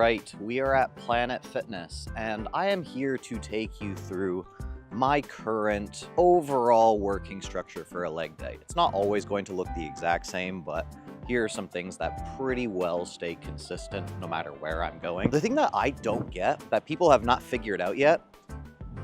right, we are at Planet Fitness, and I am here to take you through my current overall working structure for a leg day. It's not always going to look the exact same, but here are some things that pretty well stay consistent no matter where I'm going. The thing that I don't get, that people have not figured out yet,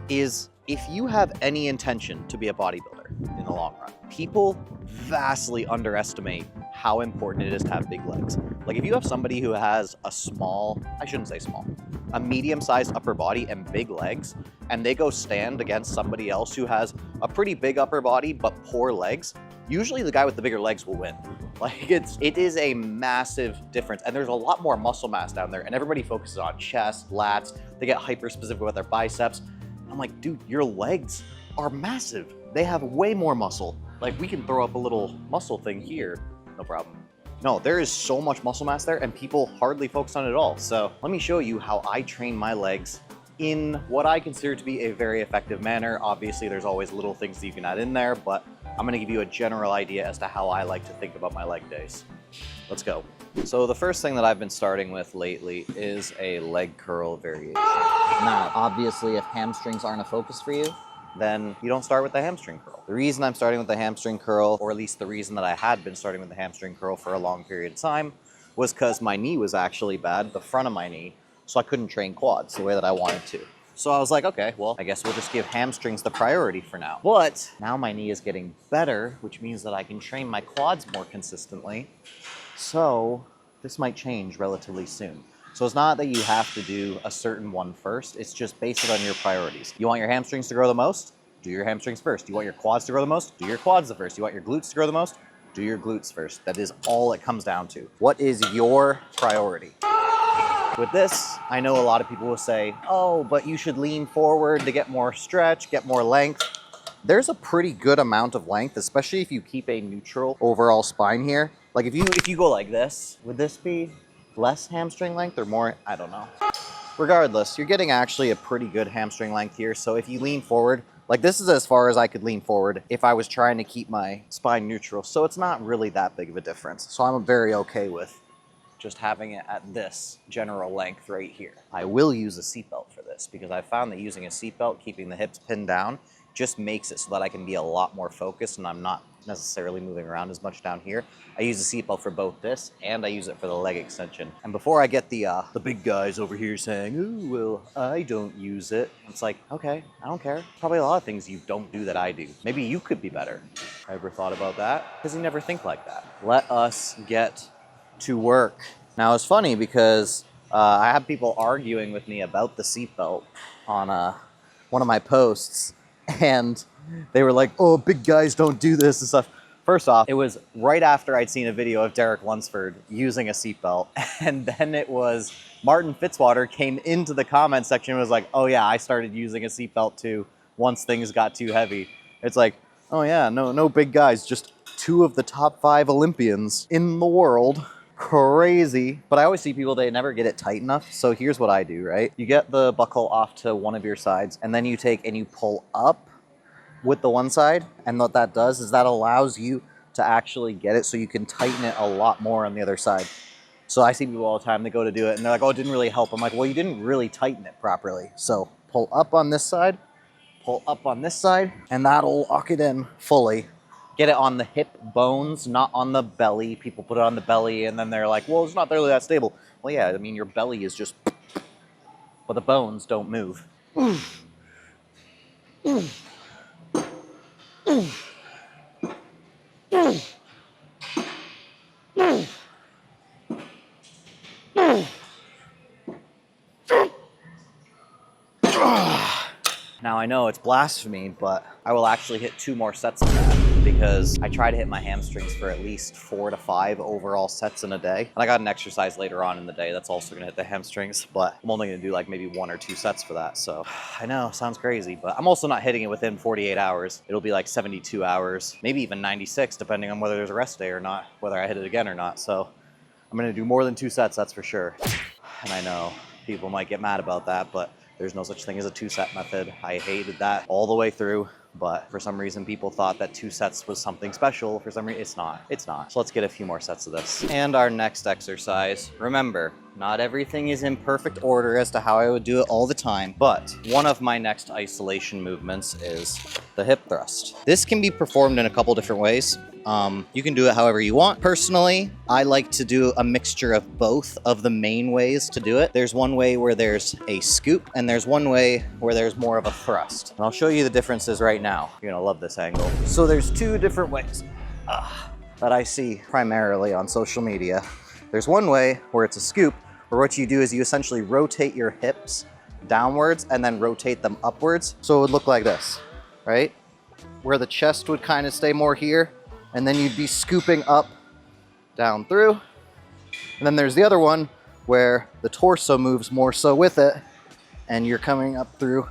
is if you have any intention to be a bodybuilder in the long run, people vastly underestimate how important it is to have big legs. Like if you have somebody who has a small, I shouldn't say small, a medium-sized upper body and big legs, and they go stand against somebody else who has a pretty big upper body but poor legs, usually the guy with the bigger legs will win. Like it is a massive difference, and there's a lot more muscle mass down there, and everybody focuses on chest, lats, they get hyper specific with their biceps. I'm like, dude, your legs are massive. They have way more muscle. Like we can throw up a little muscle thing here, no problem. No, there is so much muscle mass there and people hardly focus on it at all. So let me show you how I train my legs in what I consider to be a very effective manner. Obviously, there's always little things that you can add in there, but I'm gonna give you a general idea as to how I like to think about my leg days. Let's go. So the first thing that I've been starting with lately is a leg curl variation. Now, obviously, if hamstrings aren't a focus for you, then you don't start with the hamstring curl. The reason I'm starting with the hamstring curl, or at least the reason that I had been starting with the hamstring curl for a long period of time, was because my knee was actually bad, the front of my knee, so I couldn't train quads the way that I wanted to. So I was like, okay, well, I guess we'll just give hamstrings the priority for now. But now my knee is getting better, which means that I can train my quads more consistently. So this might change relatively soon. So it's not that you have to do a certain one first, it's just based on your priorities. You want your hamstrings to grow the most? Do your hamstrings first. You want your quads to grow the most? Do your quads the first. You want your glutes to grow the most? Do your glutes first. That is all it comes down to. What is your priority? With this, I know a lot of people will say, oh, but you should lean forward to get more stretch, get more length. There's a pretty good amount of length, especially if you keep a neutral overall spine here. Like if you go like this, would this be less hamstring length or more? I don't know. Regardless, you're getting actually a pretty good hamstring length here. So if you lean forward, like this is as far as I could lean forward if I was trying to keep my spine neutral. So it's not really that big of a difference. So I'm very okay with just having it at this general length right here. I will use a seatbelt for this because I found that using a seatbelt, keeping the hips pinned down, just makes it so that I can be a lot more focused and I'm not necessarily moving around as much down here. I use a seatbelt for both this and I use it for the leg extension. And before I get the big guys over here saying, ooh, well, I don't use it. It's like, okay, I don't care. Probably a lot of things you don't do that I do. Maybe you could be better. Ever thought about that? Because you never think like that. Let us get to work. Now it's funny because I have people arguing with me about the seatbelt on one of my posts, and they were like, oh, big guys don't do this and stuff. First off, it was right after I'd seen a video of Derek Lunsford using a seatbelt, and then it was Martin Fitzwater came into the comment section and was like, oh yeah, I started using a seatbelt too once things got too heavy. It's like, oh yeah, no big guys, just 2 of the top 5 Olympians in the world. Crazy. But I always see people, they never get it tight enough. So here's what I do, right? You get the buckle off to one of your sides, and then you take and you pull up with the one side. And what that does is that allows you to actually get it so you can tighten it a lot more on the other side. So I see people all the time, they go to do it and they're like, oh, it didn't really help. I'm like, well, you didn't really tighten it properly. So pull up on this side, pull up on this side, and that'll lock it in fully. Get it on the hip bones, not on the belly. People put it on the belly and then they're like, well, it's not really that stable. Well, yeah, I mean, your belly is just, but the bones don't move. Now I know it's blasphemy, but I will actually hit 2 more sets of that because I try to hit my hamstrings for at least 4 to 5 overall sets in a day. And I got an exercise later on in the day that's also gonna hit the hamstrings, but I'm only gonna do like maybe 1 or 2 sets for that. So I know, sounds crazy, but I'm also not hitting it within 48 hours. It'll be like 72 hours, maybe even 96, depending on whether there's a rest day or not, whether I hit it again or not. So I'm gonna do more than 2 sets, that's for sure. And I know people might get mad about that, but there's no such thing as a 2-set method. I hated that all the way through. but for some reason people thought that 2 sets was something special. For some reason, it's not. It's not. So let's get a few more sets of this. And our next exercise, remember, not everything is in perfect order as to how I would do it all the time, but one of my next isolation movements is the hip thrust. This can be performed in a couple different ways. You can do it however you want. Personally, I like to do a mixture of both of the main ways to do it. There's one way where there's a scoop, and there's one way where there's more of a thrust. And I'll show you the differences right now. You're gonna love this angle. So there's 2 different ways that I see primarily on social media. There's one way where it's a scoop, where what you do is you essentially rotate your hips downwards and then rotate them upwards. So it would look like this, right? Where the chest would kind of stay more here, and then you'd be scooping up, down through. And then there's the other one where the torso moves more so with it, and you're coming up through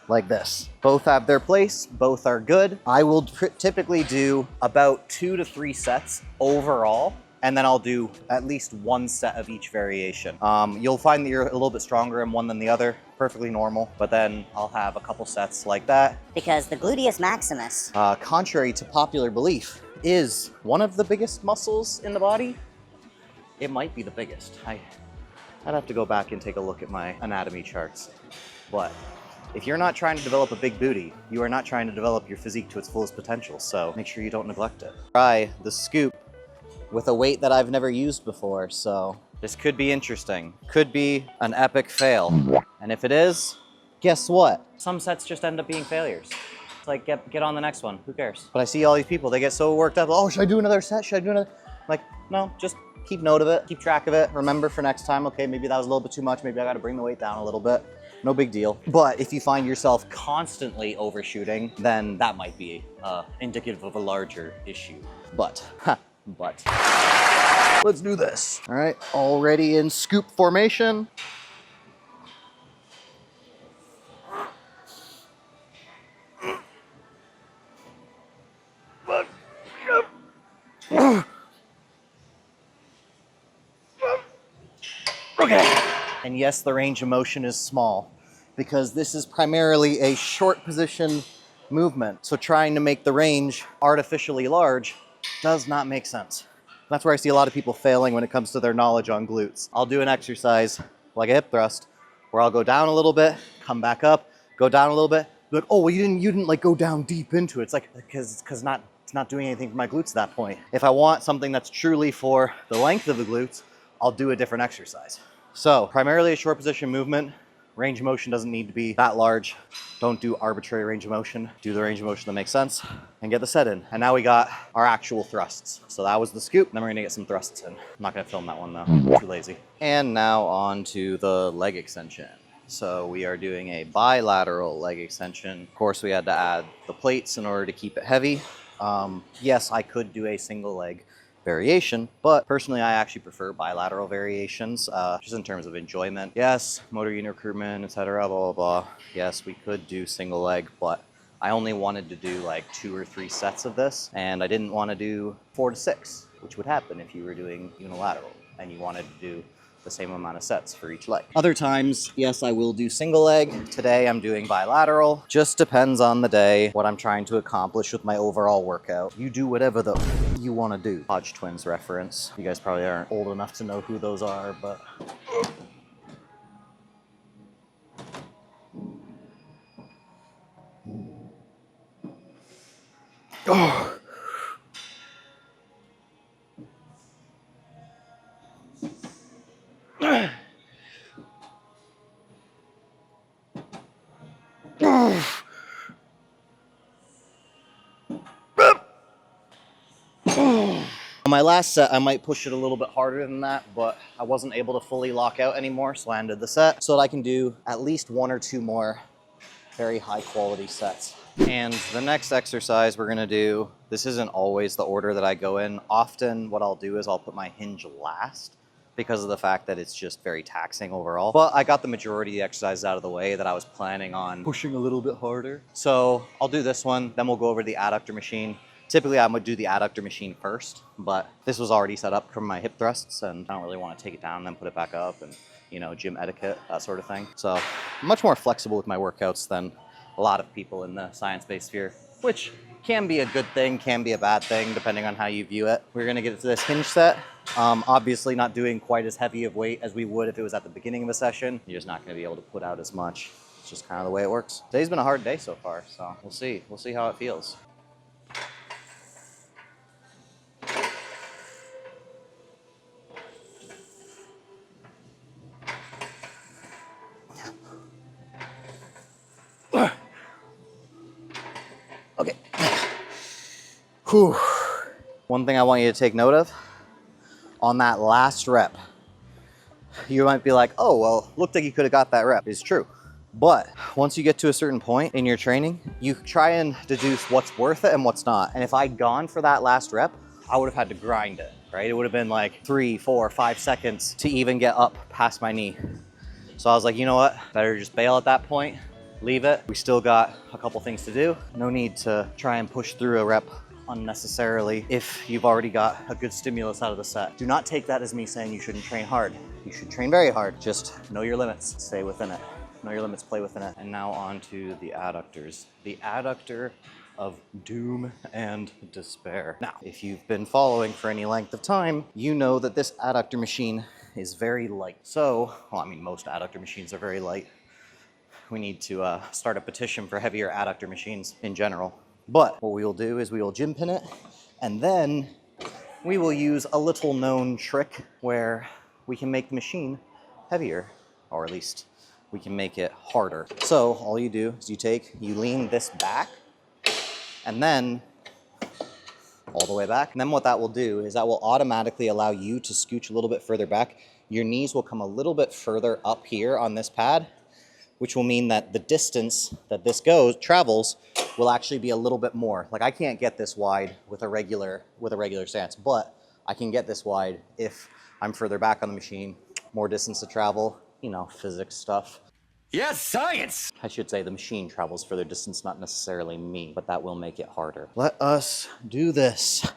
like this. Both have their place, both are good. I will typically do about 2 to 3 sets overall, and then I'll do at least 1 set of each variation. You'll find that you're a little bit stronger in one than the other, perfectly normal, but then I'll have a couple sets like that. Because the gluteus maximus, contrary to popular belief, is one of the biggest muscles in the body. It might be the biggest. I'd have to go back and take a look at my anatomy charts. But if you're not trying to develop a big booty, you are not trying to develop your physique to its fullest potential, so make sure you don't neglect it. Try the scoop with a weight that I've never used before, so this could be interesting. Could be an epic fail. And if it is, guess what? Some sets just end up being failures. It's like, get on the next one, who cares? But I see all these people, they get so worked up, oh, should I do another set? Should I do another? Like, no, just keep note of it, keep track of it, remember for next time, okay, maybe that was a little bit too much, maybe I gotta bring the weight down a little bit. No big deal. But if you find yourself constantly overshooting, then that might be indicative of a larger issue. But let's do this. All right, already in scoop formation. Okay. And yes, the range of motion is small because this is primarily a short position movement. So trying to make the range artificially large does not make sense. That's where I see a lot of people failing when it comes to their knowledge on glutes. I'll do an exercise like a hip thrust where I'll go down a little bit, come back up, go down a little bit. Like, oh, well, you didn't like go down deep into it. It's like, because it's not doing anything for my glutes at that point. If I want something that's truly for the length of the glutes, I'll do a different exercise. So primarily a short position movement. Range of motion doesn't need to be that large. Don't do arbitrary range of motion. Do the range of motion that makes sense and get the set in. And now we got our actual thrusts. So that was the scoop. Then we're gonna get some thrusts in. I'm not gonna film that one though, I'm too lazy. And now on to the leg extension. So we are doing a bilateral leg extension. Of course, we had to add the plates in order to keep it heavy. Yes, I could do a single leg variation, but personally I actually prefer bilateral variations, just in terms of enjoyment. Yes, motor unit recruitment, etc., blah, blah, blah. Yes, we could do single leg, but I only wanted to do like 2 or 3 sets of this, and I didn't want to do 4 to 6, which would happen if you were doing unilateral, and you wanted to do the same amount of sets for each leg. Other times, yes, I will do single leg. Today I'm doing bilateral. Just depends on the day, what I'm trying to accomplish with my overall workout. You do whatever you want to do. Hodge twins reference. You guys probably aren't old enough to know who those are, but... Oh. On my last set, I might push it a little bit harder than that, but I wasn't able to fully lock out anymore, so I ended the set so that I can do at least 1 or 2 more very high quality sets. And the next exercise we're gonna do, this isn't always the order that I go in. Often what I'll do is I'll put my hinge last because of the fact that it's just very taxing overall. But I got the majority of the exercises out of the way that I was planning on pushing a little bit harder. So I'll do this one, then we'll go over to the adductor machine. Typically I would do the adductor machine first, but this was already set up from my hip thrusts and I don't really want to take it down and then put it back up and, you know, gym etiquette, that sort of thing. So I'm much more flexible with my workouts than a lot of people in the science-based sphere, which can be a good thing, can be a bad thing, depending on how you view it. We're gonna get to this hinge set. Obviously not doing quite as heavy of weight as we would if it was at the beginning of a session. You're just not gonna be able to put out as much. It's just kind of the way it works. Today's been a hard day so far, so we'll see. We'll see how it feels. Okay. Whew. One thing I want you to take note of, on that last rep, you might be like, oh, well, looked like you could have got that rep. It's true. But once you get to a certain point in your training, you try and deduce what's worth it and what's not. And if I'd gone for that last rep, I would have had to grind it, right? It would have been like 3, 4, 5 seconds to even get up past my knee. So I was like, you know what? Better just bail at that point, leave it. We still got a couple things to do. No need to try and push through a rep unnecessarily if you've already got a good stimulus out of the set. Do not take that as me saying you shouldn't train hard. You should train very hard. Just know your limits, stay within it. Know your limits, play within it. And now on to the adductors. The adductor of doom and despair. Now, if you've been following for any length of time, you know that this adductor machine is very light. So, well, I mean, most adductor machines are very light. We need to start a petition for heavier adductor machines in general. But what we will do is we will gym pin it, and then we will use a little known trick where we can make the machine heavier, or at least we can make it harder. So all you do is you lean this back, and then all the way back. And then what that will do is that will automatically allow you to scooch a little bit further back. Your knees will come a little bit further up here on this pad, which will mean that the distance that this travels will actually be a little bit more. Like I can't get this wide with a regular stance, but I can get this wide if I'm further back on the machine, more distance to travel, you know, physics stuff. Yes, science! I should say the machine travels further distance, not necessarily me, but that will make it harder. Let us do this.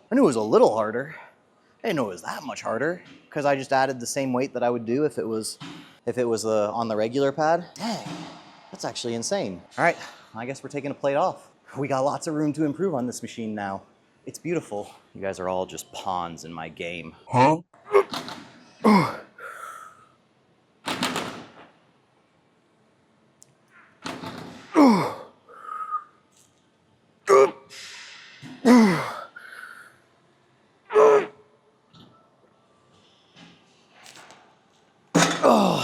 I knew it was a little harder. I didn't know it was that much harder because I just added the same weight that I would do if it was on the regular pad. Dang, that's actually insane. All right, I guess we're taking a plate off. We got lots of room to improve on this machine now. It's beautiful. You guys are all just pawns in my game. Huh?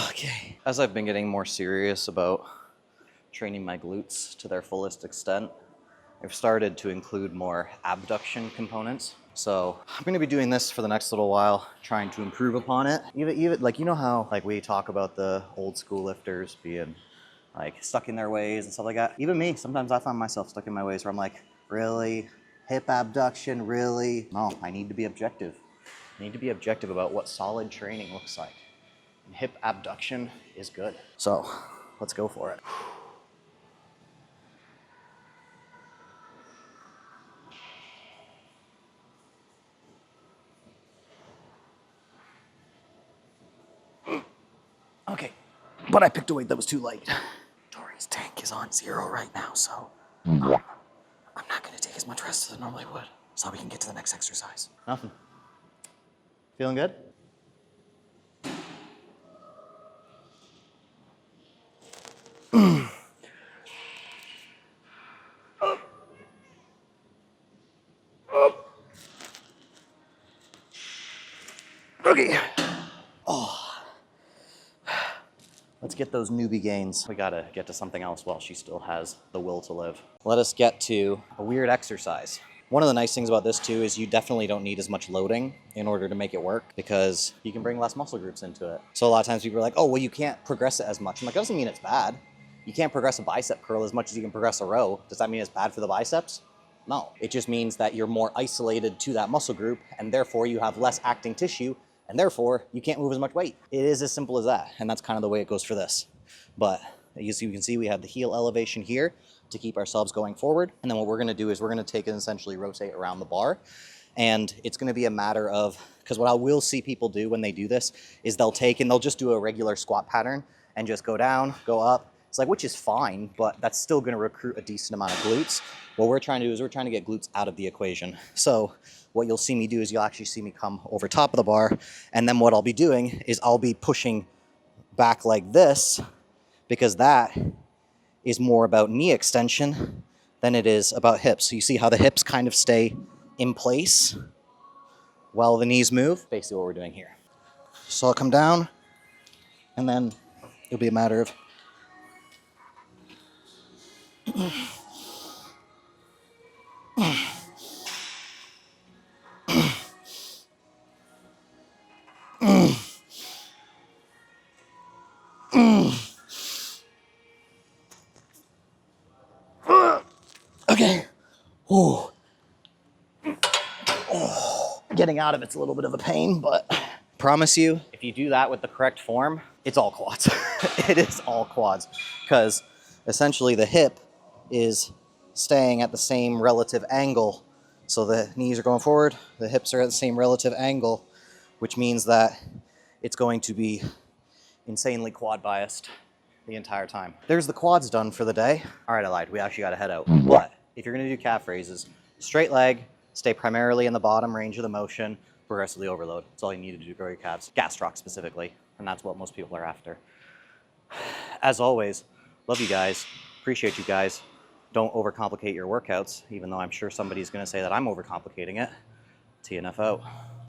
Okay. As I've been getting more serious about training my glutes to their fullest extent, I've started to include more abduction components. So I'm going to be doing this for the next little while, trying to improve upon it. Even like, you know how like we talk about the old school lifters being like stuck in their ways and stuff like that? Even me, sometimes I find myself stuck in my ways where I'm like, really? Hip abduction, really? No, I need to be objective. I need to be objective about what solid training looks like. And hip abduction is good. So let's go for it. Okay, but I picked a weight that was too light. Tori's tank is on 0 right now, so I'm not gonna take as much rest as I normally would, so we can get to the next exercise. Nothing. Feeling good? Okay. Oh. Let's get those newbie gains. We gotta get to something else while she still has the will to live. Let us get to a weird exercise. One of the nice things about this too is you definitely don't need as much loading in order to make it work because you can bring less muscle groups into it. So a lot of times people are like, oh, well, you can't progress it as much. I'm like, that doesn't mean it's bad. You can't progress a bicep curl as much as you can progress a row. Does that mean it's bad for the biceps? No. It just means that you're more isolated to that muscle group and therefore you have less acting tissue and therefore you can't move as much weight. It is as simple as that. And that's kind of the way it goes for this. But as you can see, we have the heel elevation here to keep ourselves going forward. And then what we're gonna do is we're gonna take and essentially rotate around the bar. And it's gonna be a matter of, because what I will see people do when they do this is they'll take and they'll just do a regular squat pattern and just go down, go up. It's like, which is fine, but that's still gonna recruit a decent amount of glutes. What we're trying to do is we're trying to get glutes out of the equation. So what you'll see me do is you'll actually see me come over top of the bar. And then what I'll be doing is I'll be pushing back like this, because that is more about knee extension than it is about hips. So you see how the hips kind of stay in place while the knees move? Basically what we're doing here. So I'll come down, and then it'll be a matter of okay. Ooh. Oh. Getting out of it's a little bit of a pain, but promise you, if you do that with the correct form, it's all quads. It is all quads, because essentially the hip is staying at the same relative angle. So the knees are going forward, the hips are at the same relative angle, which means that it's going to be insanely quad biased the entire time. There's the quads done for the day. All right, I lied. We actually got to head out. But if you're going to do calf raises, straight leg, stay primarily in the bottom range of the motion, progressively overload. That's all you need to do to grow your calves. Gastroc specifically, and that's what most people are after. As always, love you guys. Appreciate you guys. Don't overcomplicate your workouts, even though I'm sure somebody's going to say that I'm overcomplicating it. TNF out.